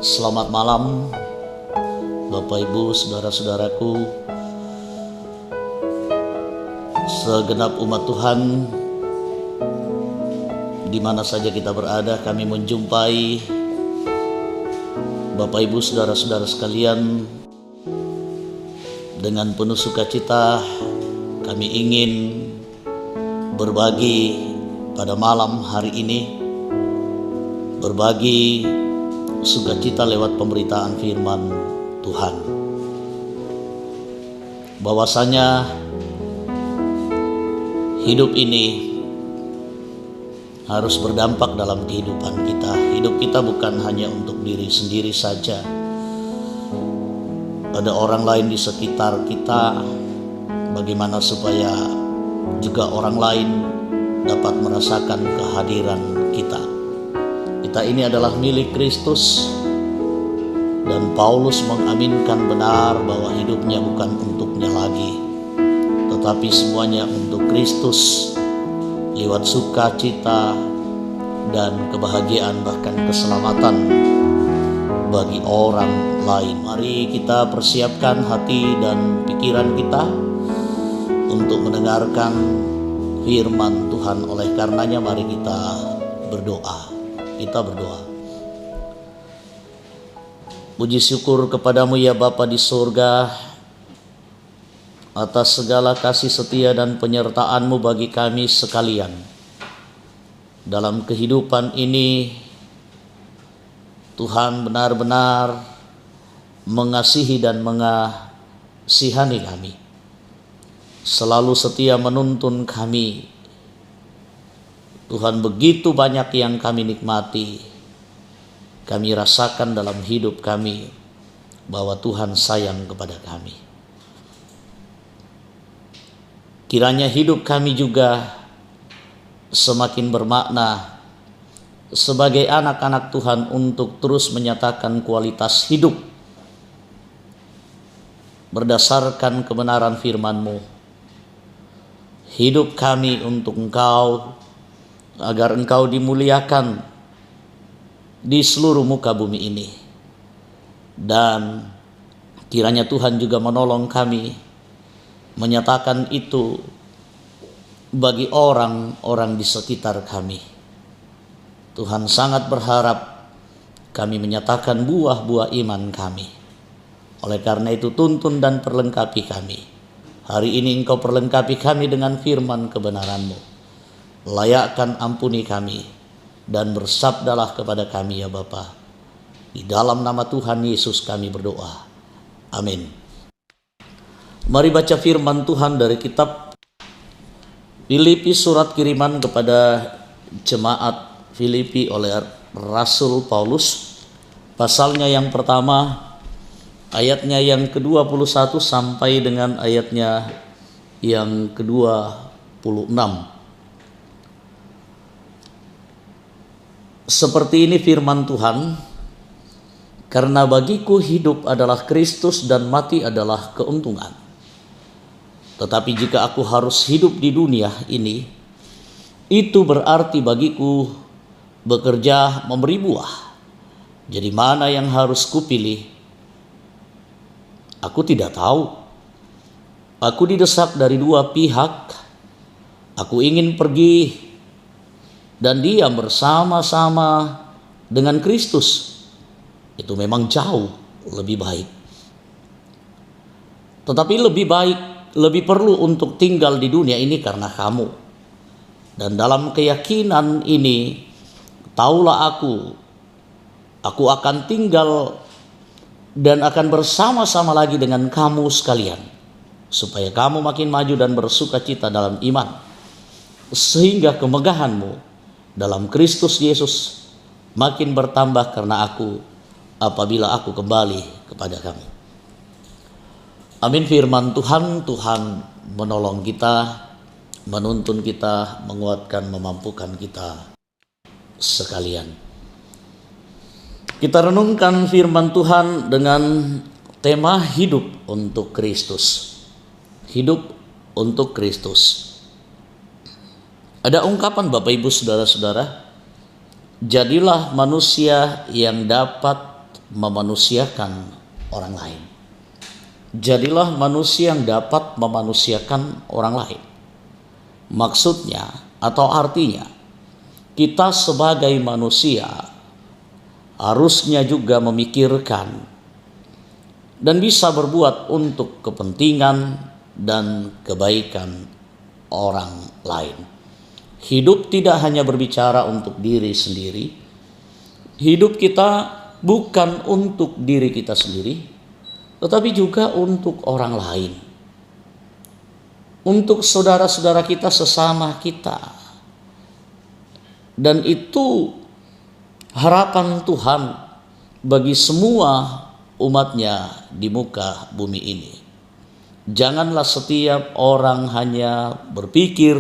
Selamat malam Bapak Ibu, saudara-saudaraku, segenap umat Tuhan di mana saja kita berada. Kami menjumpai Bapak Ibu, saudara-saudara sekalian dengan penuh sukacita. Kami ingin berbagi pada malam hari ini, berbagi sukacita lewat pemberitaan firman Tuhan, bahwasanya hidup ini harus berdampak dalam kehidupan kita. Hidup kita bukan hanya untuk diri sendiri saja. Ada orang lain di sekitar kita. Bagaimana supaya juga orang lain dapat merasakan kehadiran kita. Kita ini adalah milik Kristus, dan Paulus mengaminkan benar bahwa hidupnya bukan untuknya lagi, tetapi semuanya untuk Kristus, lewat sukacita dan kebahagiaan, bahkan keselamatan bagi orang lain. Mari kita persiapkan hati dan pikiran kita untuk mendengarkan firman Tuhan. Oleh karenanya mari kita berdoa. Kita berdoa. Puji syukur kepadamu ya Bapa di surga, atas segala kasih setia dan penyertaan-Mu bagi kami sekalian. Dalam kehidupan ini, Tuhan benar-benar mengasihi dan mengasihani kami. Selalu setia menuntun kami. Tuhan, begitu banyak yang kami nikmati, kami rasakan dalam hidup kami bahwa Tuhan sayang kepada kami. Kiranya hidup kami juga semakin bermakna sebagai anak-anak Tuhan untuk terus menyatakan kualitas hidup berdasarkan kebenaran firman-Mu. Hidup kami untuk Engkau, agar Engkau dimuliakan di seluruh muka bumi ini. Dan kiranya Tuhan juga menolong kami menyatakan itu bagi orang-orang di sekitar kami. Tuhan sangat berharap kami menyatakan buah-buah iman kami. Oleh karena itu tuntun dan perlengkapi kami. Hari ini Engkau perlengkapi kami dengan firman kebenaran-Mu. Layakkan ampuni kami dan bersabdalah kepada kami ya Bapa. Di dalam nama Tuhan Yesus kami berdoa. Amin. Mari baca firman Tuhan dari kitab Filipi, surat kiriman kepada jemaat Filipi oleh Rasul Paulus. Pasalnya yang pertama, ayatnya yang ke-21 sampai dengan ayatnya yang ke-26. Seperti ini firman Tuhan, karena bagiku hidup adalah Kristus dan mati adalah keuntungan. Tetapi jika aku harus hidup di dunia ini, itu berarti bagiku bekerja memberi buah. Jadi mana yang harus kupilih? Aku tidak tahu. Aku didesak dari dua pihak. Aku ingin pergi dan diam bersama-sama dengan Kristus. Itu memang jauh lebih baik. Tetapi lebih perlu untuk tinggal di dunia ini karena kamu. Dan dalam keyakinan ini, taulah aku akan tinggal dan akan bersama-sama lagi dengan kamu sekalian, supaya kamu makin maju dan bersukacita dalam iman, sehingga kemegahanmu dalam Kristus Yesus makin bertambah karena apabila aku kembali kepada kamu. Amin. Firman Tuhan, Tuhan menolong kita, menuntun kita, menguatkan, memampukan kita sekalian. Kita renungkan firman Tuhan dengan tema hidup untuk Kristus. Hidup untuk Kristus. Ada ungkapan Bapak Ibu saudara-saudara, jadilah manusia yang dapat memanusiakan orang lain. Jadilah manusia yang dapat memanusiakan orang lain. Maksudnya atau artinya, kita sebagai manusia harusnya juga memikirkan dan bisa berbuat untuk kepentingan dan kebaikan orang lain. Hidup tidak hanya berbicara untuk diri sendiri. Hidup kita bukan untuk diri kita sendiri, tetapi juga untuk orang lain. Untuk saudara-saudara kita, sesama kita. Dan itu harapan Tuhan bagi semua umatnya di muka bumi ini. Janganlah setiap orang hanya berpikir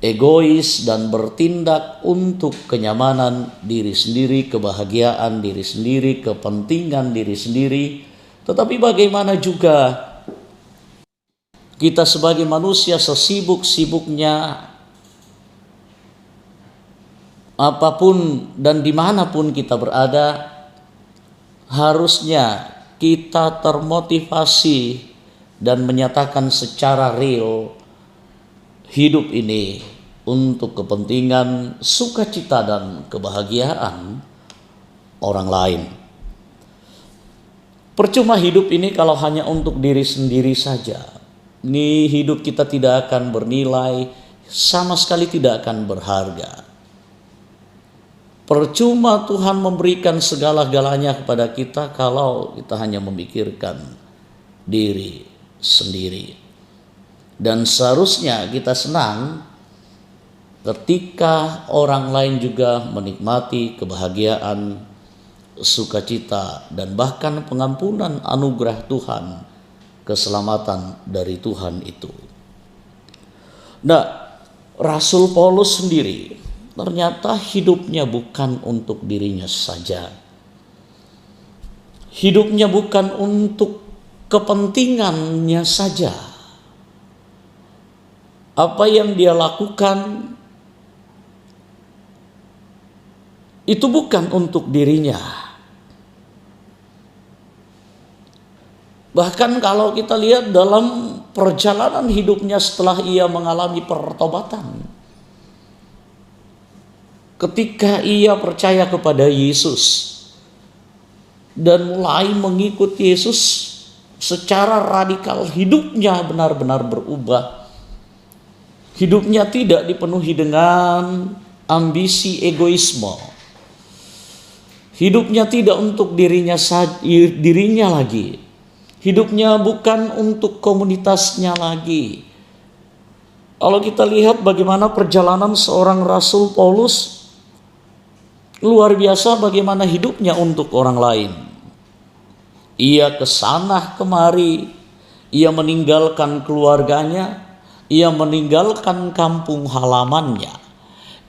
egois dan bertindak untuk kenyamanan diri sendiri, kebahagiaan diri sendiri, kepentingan diri sendiri. Tetapi bagaimana juga kita sebagai manusia sesibuk-sibuknya apapun dan dimanapun kita berada, harusnya kita termotivasi dan menyatakan secara real hidup ini untuk kepentingan sukacita dan kebahagiaan orang lain. Percuma hidup ini kalau hanya untuk diri sendiri saja. Ini hidup kita tidak akan bernilai, sama sekali tidak akan berharga. Percuma Tuhan memberikan segala-galanya kepada kita kalau kita hanya memikirkan diri sendiri. Dan seharusnya kita senang ketika orang lain juga menikmati kebahagiaan, sukacita, dan bahkan pengampunan anugerah Tuhan, keselamatan dari Tuhan itu. Nah, Rasul Paulus sendiri ternyata hidupnya bukan untuk dirinya saja. Hidupnya bukan untuk kepentingannya saja. Apa yang dia lakukan itu bukan untuk dirinya. Bahkan kalau kita lihat dalam perjalanan hidupnya setelah ia mengalami pertobatan, ketika ia percaya kepada Yesus dan mulai mengikut Yesus secara radikal, hidupnya benar-benar berubah. Hidupnya tidak dipenuhi dengan ambisi egoisme. Hidupnya tidak untuk dirinya lagi. Hidupnya bukan untuk komunitasnya lagi. Kalau kita lihat bagaimana perjalanan seorang Rasul Paulus, luar biasa bagaimana hidupnya untuk orang lain. Ia kesana kemari, ia meninggalkan keluarganya, ia meninggalkan kampung halamannya,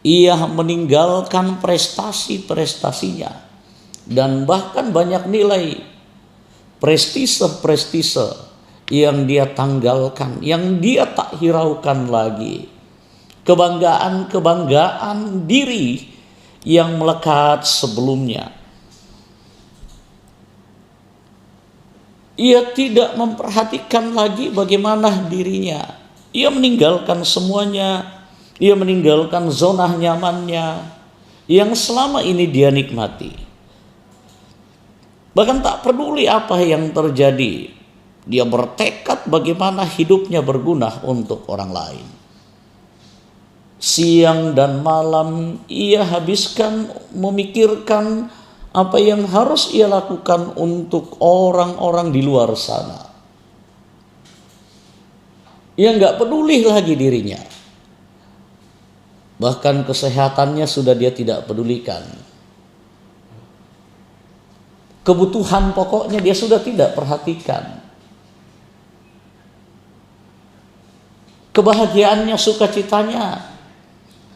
ia meninggalkan prestasi-prestasinya, dan bahkan banyak nilai prestise yang dia tanggalkan, yang dia tak hiraukan lagi. Kebanggaan diri yang melekat sebelumnya. Ia tidak memperhatikan lagi bagaimana dirinya. Ia meninggalkan semuanya. Ia meninggalkan zona nyamannya yang selama ini dia nikmati. Bahkan tak peduli apa yang terjadi. Dia bertekad bagaimana hidupnya berguna untuk orang lain. Siang dan malam ia habiskan memikirkan apa yang harus ia lakukan untuk orang-orang di luar sana. Ia nggak peduli lagi dirinya. Bahkan kesehatannya sudah dia tidak pedulikan. Kebutuhan pokoknya dia sudah tidak perhatikan. Kebahagiaannya, sukacitanya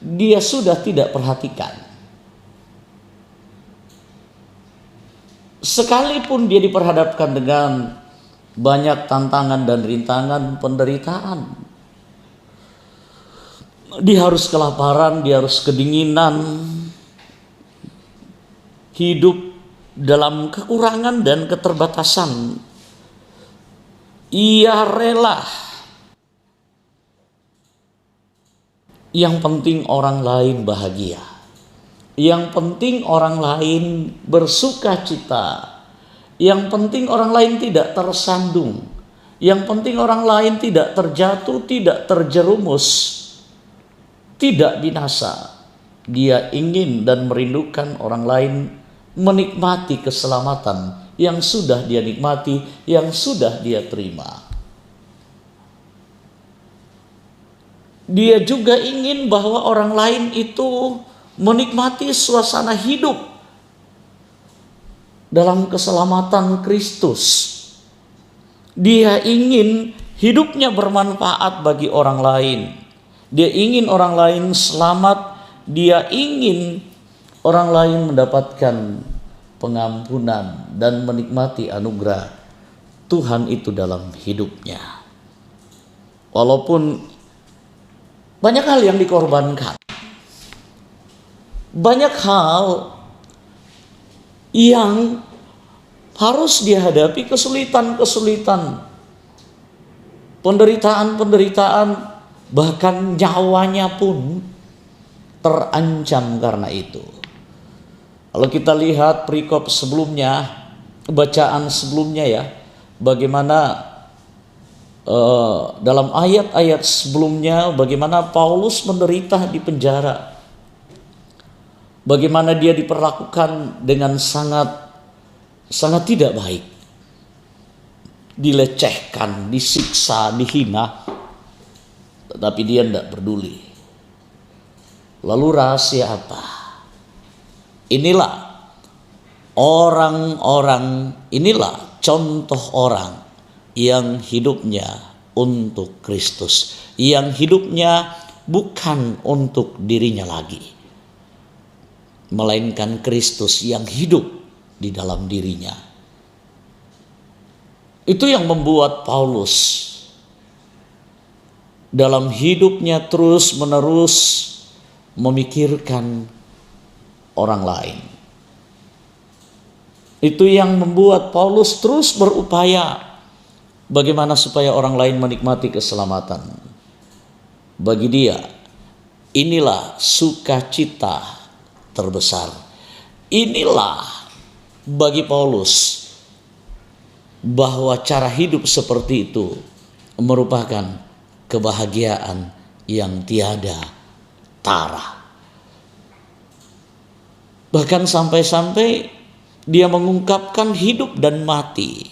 dia sudah tidak perhatikan. Sekalipun dia diperhadapkan dengan banyak tantangan dan rintangan penderitaan, dia harus kelaparan, dia harus kedinginan, hidup dalam kekurangan dan keterbatasan, ia rela. Yang penting orang lain bahagia. Yang penting orang lain bersuka cita. Yang penting orang lain tidak tersandung. Yang penting orang lain tidak terjatuh, tidak terjerumus, tidak binasa. Dia ingin dan merindukan orang lain menikmati keselamatan yang sudah dia nikmati, yang sudah dia terima. Dia juga ingin bahwa orang lain itu menikmati suasana hidup dalam keselamatan Kristus. Dia ingin hidupnya bermanfaat bagi orang lain. Dia ingin orang lain selamat. Dia ingin orang lain mendapatkan pengampunan dan menikmati anugerah Tuhan itu dalam hidupnya. Walaupun banyak hal yang dikorbankan, banyak hal yang harus dihadapi, kesulitan-kesulitan, penderitaan-penderitaan, bahkan nyawanya pun terancam karena itu. Kalau kita lihat perikop sebelumnya, bacaan sebelumnya ya, bagaimana dalam ayat-ayat sebelumnya bagaimana Paulus menderita di penjara. Bagaimana dia diperlakukan dengan sangat tidak baik. Dilecehkan, disiksa, dihina. Tetapi dia tidak peduli. Lalu rahasia apa? Inilah inilah contoh orang yang hidupnya untuk Kristus, yang hidupnya bukan untuk dirinya lagi, melainkan Kristus yang hidup di dalam dirinya. Itu yang membuat Paulus dalam hidupnya terus-menerus memikirkan orang lain. Itu yang membuat Paulus terus berupaya bagaimana supaya orang lain menikmati keselamatan. Bagi dia, inilah sukacita terbesar. Inilah bagi Paulus bahwa cara hidup seperti itu merupakan kebahagiaan yang tiada tara. Bahkan sampai-sampai dia mengungkapkan hidup dan mati.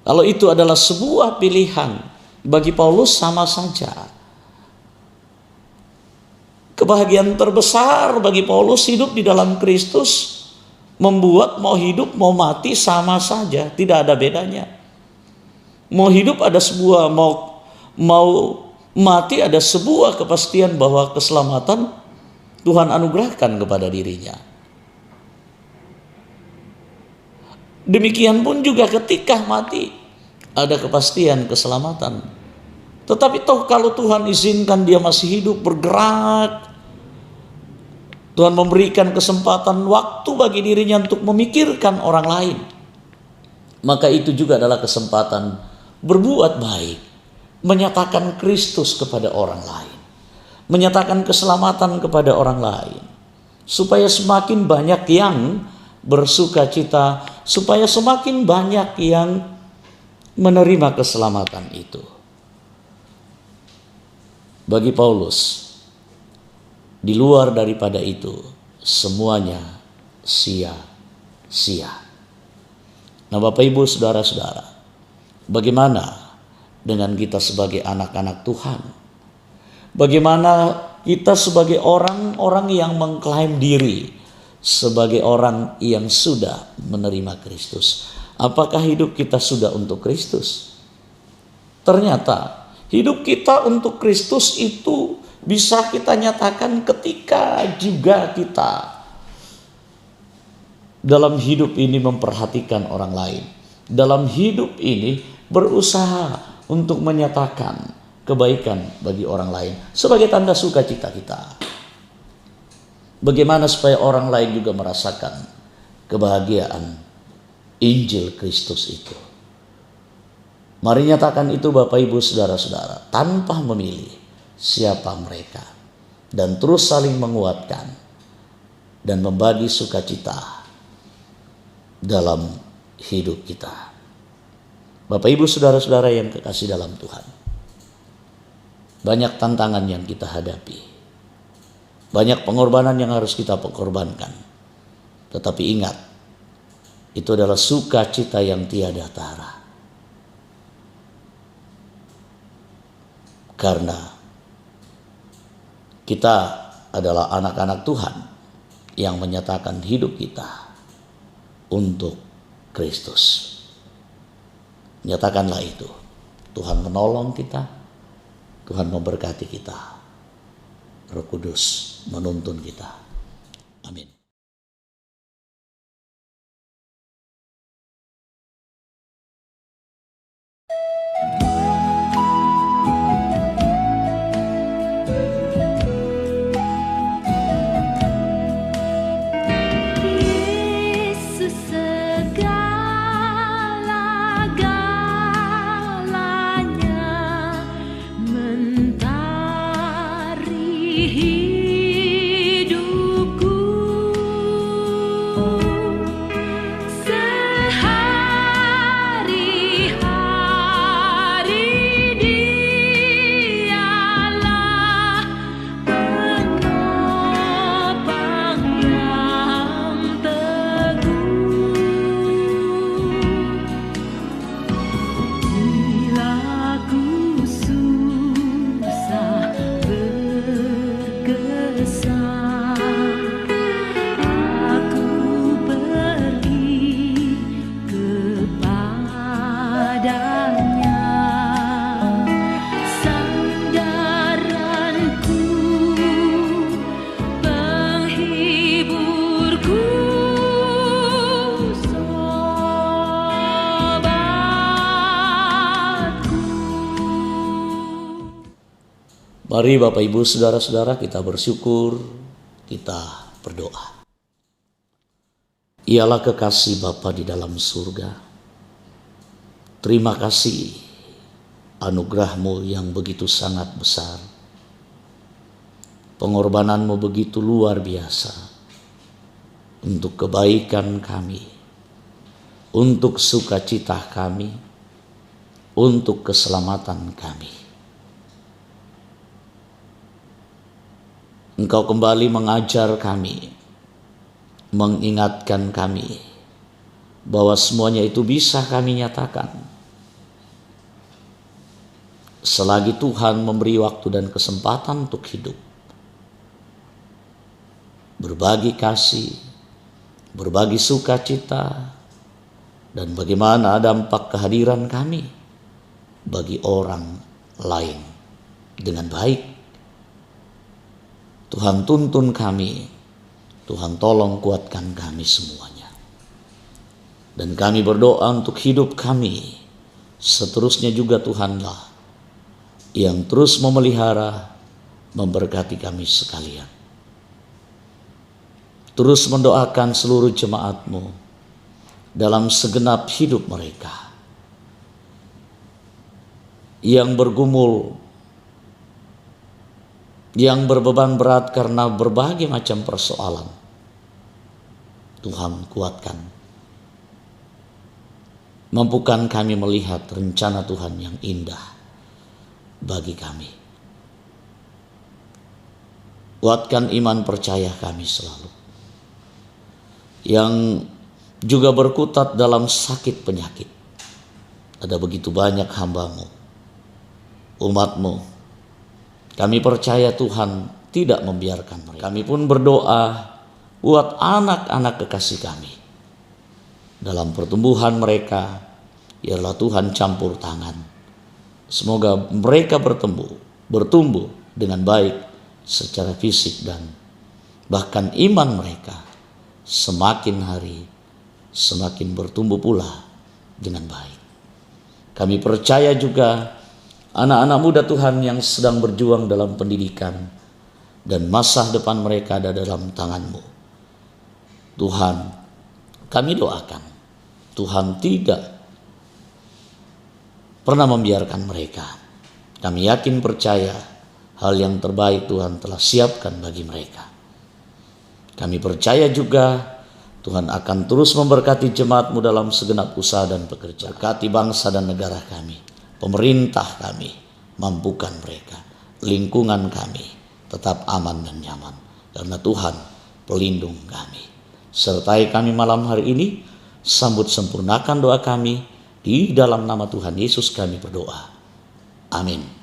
Kalau itu adalah sebuah pilihan, bagi Paulus sama saja. Kebahagiaan terbesar bagi Paulus hidup di dalam Kristus, membuat mau hidup mau mati sama saja, tidak ada bedanya. Mau hidup ada sebuah, mau mati ada sebuah kepastian bahwa keselamatan Tuhan anugerahkan kepada dirinya. Demikian pun juga ketika mati ada kepastian keselamatan. Tetapi toh kalau Tuhan izinkan dia masih hidup, bergerak, Tuhan memberikan kesempatan waktu bagi dirinya untuk memikirkan orang lain, maka itu juga adalah kesempatan berbuat baik, menyatakan Kristus kepada orang lain, menyatakan keselamatan kepada orang lain, supaya semakin banyak yang bersuka cita, supaya semakin banyak yang menerima keselamatan itu. Bagi Paulus, di luar daripada itu semuanya sia-sia. Nah, Bapak Ibu saudara-saudara, bagaimana dengan kita sebagai anak-anak Tuhan? Bagaimana kita sebagai orang-orang yang mengklaim diri sebagai orang yang sudah menerima Kristus? Apakah hidup kita sudah untuk Kristus? Ternyata hidup kita untuk Kristus itu bisa kita nyatakan ketika juga kita dalam hidup ini memperhatikan orang lain. Dalam hidup ini berusaha untuk menyatakan kebaikan bagi orang lain sebagai tanda sukacita kita. Bagaimana supaya orang lain juga merasakan kebahagiaan Injil Kristus itu. Mari nyatakan itu Bapak Ibu Saudara-saudara, tanpa memilih siapa mereka, dan terus saling menguatkan dan membagi sukacita dalam hidup kita. Bapak Ibu Saudara-saudara yang kekasih dalam Tuhan, banyak tantangan yang kita hadapi, banyak pengorbanan yang harus kita korbankan. Tetapi ingat, itu adalah sukacita yang tiada tara. Karena kita adalah anak-anak Tuhan yang menyatakan hidup kita untuk Kristus. Nyatakanlah itu. Tuhan menolong kita, Tuhan memberkati kita, Roh Kudus menuntun kita. Amin. Mari Bapak Ibu Saudara-saudara kita bersyukur, kita berdoa. Ialah kekasih Bapa di dalam surga. Terima kasih anugerah-Mu yang begitu sangat besar. Pengorbanan-Mu begitu luar biasa untuk kebaikan kami, untuk sukacita kami, untuk keselamatan kami. Engkau kembali mengajar kami, mengingatkan kami bahwa semuanya itu bisa kami nyatakan selagi Tuhan memberi waktu dan kesempatan untuk hidup, berbagi kasih, berbagi sukacita, dan bagaimana dampak kehadiran kami bagi orang lain dengan baik. Tuhan tuntun kami, Tuhan tolong kuatkan kami semuanya. Dan kami berdoa untuk hidup kami, seterusnya juga Tuhanlah yang terus memelihara, memberkati kami sekalian. Terus mendoakan seluruh jemaat-Mu dalam segenap hidup mereka yang bergumul, yang berbeban berat karena berbagai macam persoalan. Tuhan kuatkan, mampukan kami melihat rencana Tuhan yang indah bagi kami. Kuatkan iman percaya kami selalu, yang juga berkutat dalam sakit penyakit. Ada begitu banyak hamba-Mu, umat-Mu. Kami percaya Tuhan tidak membiarkan mereka. Kami pun berdoa buat anak-anak kekasih kami. Dalam pertumbuhan mereka, biarlah Tuhan campur tangan. Semoga mereka bertumbuh dengan baik secara fisik dan bahkan iman mereka semakin hari semakin bertumbuh pula dengan baik. Kami percaya juga anak-anak muda Tuhan yang sedang berjuang dalam pendidikan dan masa depan mereka ada dalam tangan-Mu. Tuhan, kami doakan Tuhan tidak pernah membiarkan mereka. Kami yakin percaya hal yang terbaik Tuhan telah siapkan bagi mereka. Kami percaya juga Tuhan akan terus memberkati jemaat-Mu dalam segenap usaha dan pekerjaan. Berkati bangsa dan negara kami, pemerintah kami, mampukan mereka, lingkungan kami tetap aman dan nyaman. Karena Tuhan pelindung kami. Sertai kami malam hari ini, sambut sempurnakan doa kami, di dalam nama Tuhan Yesus kami berdoa. Amin.